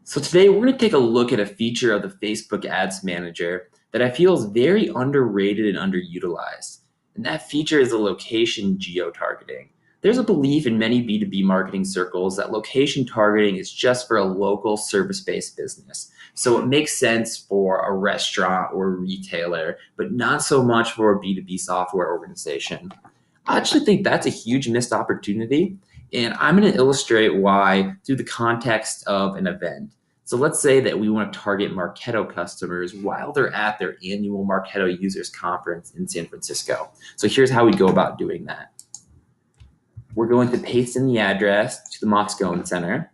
So today we're going to take a look at a feature of the Facebook Ads Manager that I feel is very underrated and underutilized. And that feature is the location geo-targeting. There's a belief in many B2B marketing circles that location targeting is just for a local service-based business. So it makes sense for a restaurant or a retailer, but not so much for a B2B software organization. I actually think that's a huge missed opportunity. And I'm going to illustrate why through the context of an event. So let's say that we want to target Marketo customers while they're at their annual Marketo Users Conference in San Francisco. So here's how we go about doing that. We're going to paste in the address to the Moscone Center,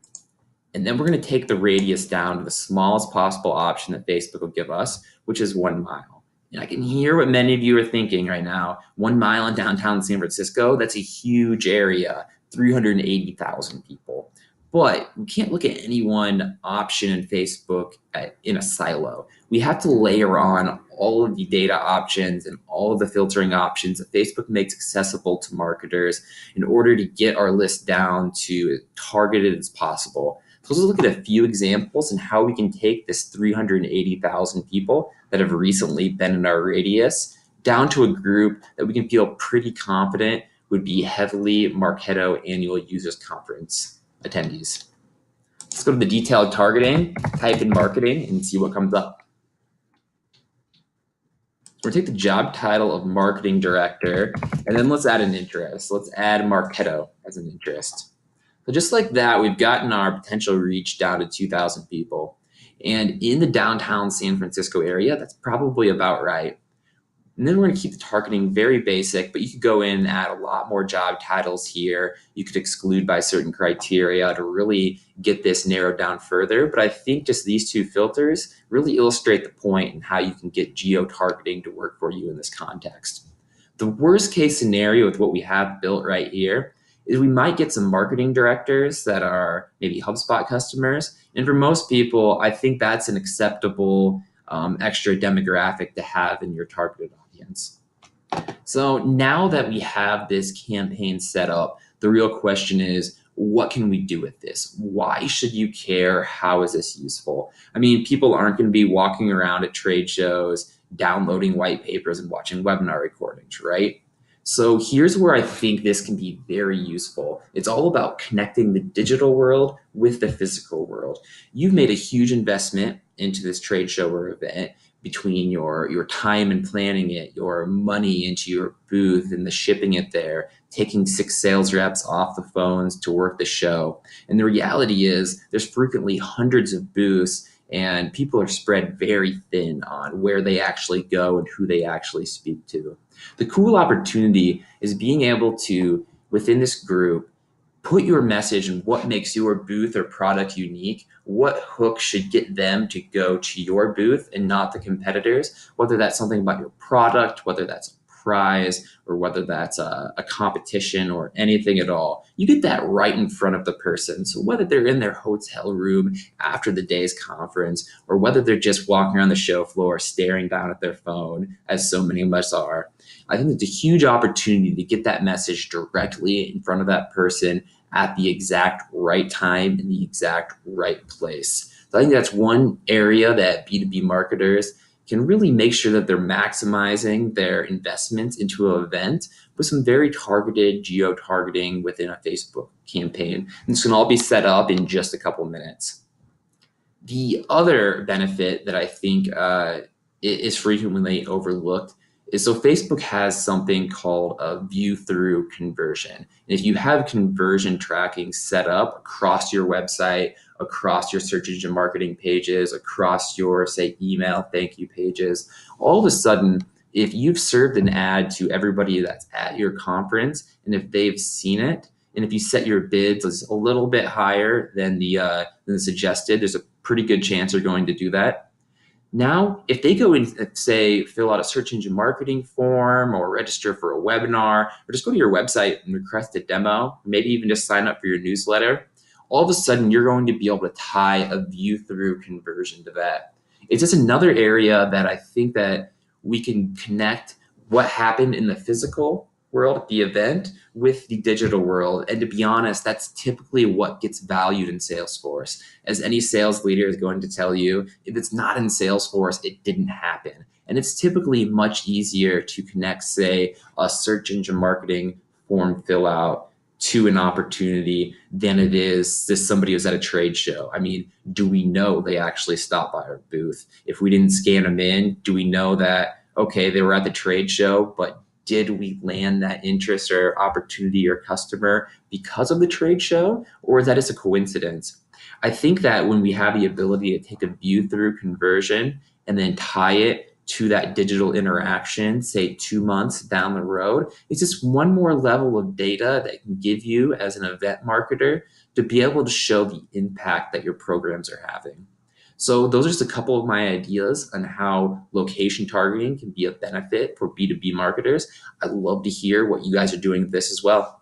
and then we're going to take the radius down to the smallest possible option that Facebook will give us, which is 1 mile. And I can hear what many of you are thinking right now. 1 mile in downtown San Francisco, that's a huge area, 380,000 people. But we can't look at any one option in Facebook in a silo. We have to layer on all of the data options and all of the filtering options that Facebook makes accessible to marketers in order to get our list down to as targeted as possible. So let's look at a few examples and how we can take this 380,000 people that have recently been in our radius down to a group that we can feel pretty confident would be heavily Marketo Annual Users Conference attendees. Let's go to the detailed targeting, type in marketing, and see what comes up. We'll take the job title of marketing director, and then let's add an interest. Let's add Marketo as an interest. So just like that, we've gotten our potential reach down to 2,000 people. And in the downtown San Francisco area, that's probably about right. And then we're going to keep the targeting very basic, but you could go in and add a lot more job titles here. You could exclude by certain criteria to really get this narrowed down further. But I think just these two filters really illustrate the point and how you can get geo-targeting to work for you in this context. The worst case scenario with what we have built right here is we might get some marketing directors that are maybe HubSpot customers. And for most people, I think that's an acceptable extra demographic to have in your targeted audience. So now that we have this campaign set up, the real question is, what can we do with this? Why should you care? How is this useful? I mean, people aren't going to be walking around at trade shows, downloading white papers and watching webinar recordings, right? So here's where I think this can be very useful. It's all about connecting the digital world with the physical world. You've made a huge investment into this trade show or event between your time and planning it, your money into your booth and the shipping it there, taking 6 sales reps off the phones to work the show. And the reality is there's frequently hundreds of booths and people are spread very thin on where they actually go and who they actually speak to. The cool opportunity is being able to, within this group, put your message and what makes your booth or product unique, what hook should get them to go to your booth and not the competitors, whether that's something about your product, whether that's a prize, or whether that's a competition or anything at all. You get that right in front of the person. So whether they're in their hotel room after the day's conference, or whether they're just walking around the show floor staring down at their phone, as so many of us are, I think it's a huge opportunity to get that message directly in front of that person at the exact right time in the exact right place. So I think that's one area that B2B marketers can really make sure that they're maximizing their investments into an event with some very targeted geo-targeting within a Facebook campaign. And this can all be set up in just a couple minutes. The other benefit that I think is frequently overlooked is so Facebook has something called a view through conversion. And if you have conversion tracking set up across your website, across your search engine marketing pages, across your, say, email thank you pages, all of a sudden, if you've served an ad to everybody that's at your conference, and if they've seen it, and if you set your bids a little bit higher than the suggested, there's a pretty good chance they're going to do that. Now, if they go and say, fill out a search engine marketing form or register for a webinar, or just go to your website and request a demo, or maybe even just sign up for your newsletter, all of a sudden you're going to be able to tie a view through conversion to that. It's just another area that I think that we can connect what happened in the physical world, the event, with the digital world. And to be honest, that's typically what gets valued in Salesforce. As any sales leader is going to tell you, if it's not in Salesforce, it didn't happen. And it's typically much easier to connect, say, a search engine marketing form fill out to an opportunity than it is this somebody who's at a trade show. I mean, do we know they actually stopped by our booth? If we didn't scan them in, do we know that, okay, they were at the trade show, but did we land that interest or opportunity or customer because of the trade show, or is that just a coincidence? I think that when we have the ability to take a view through conversion and then tie it to that digital interaction, say 2 months down the road, it's just one more level of data that can give you as an event marketer to be able to show the impact that your programs are having. So those are just a couple of my ideas on how location targeting can be a benefit for B2B marketers. I'd love to hear what you guys are doing with this as well.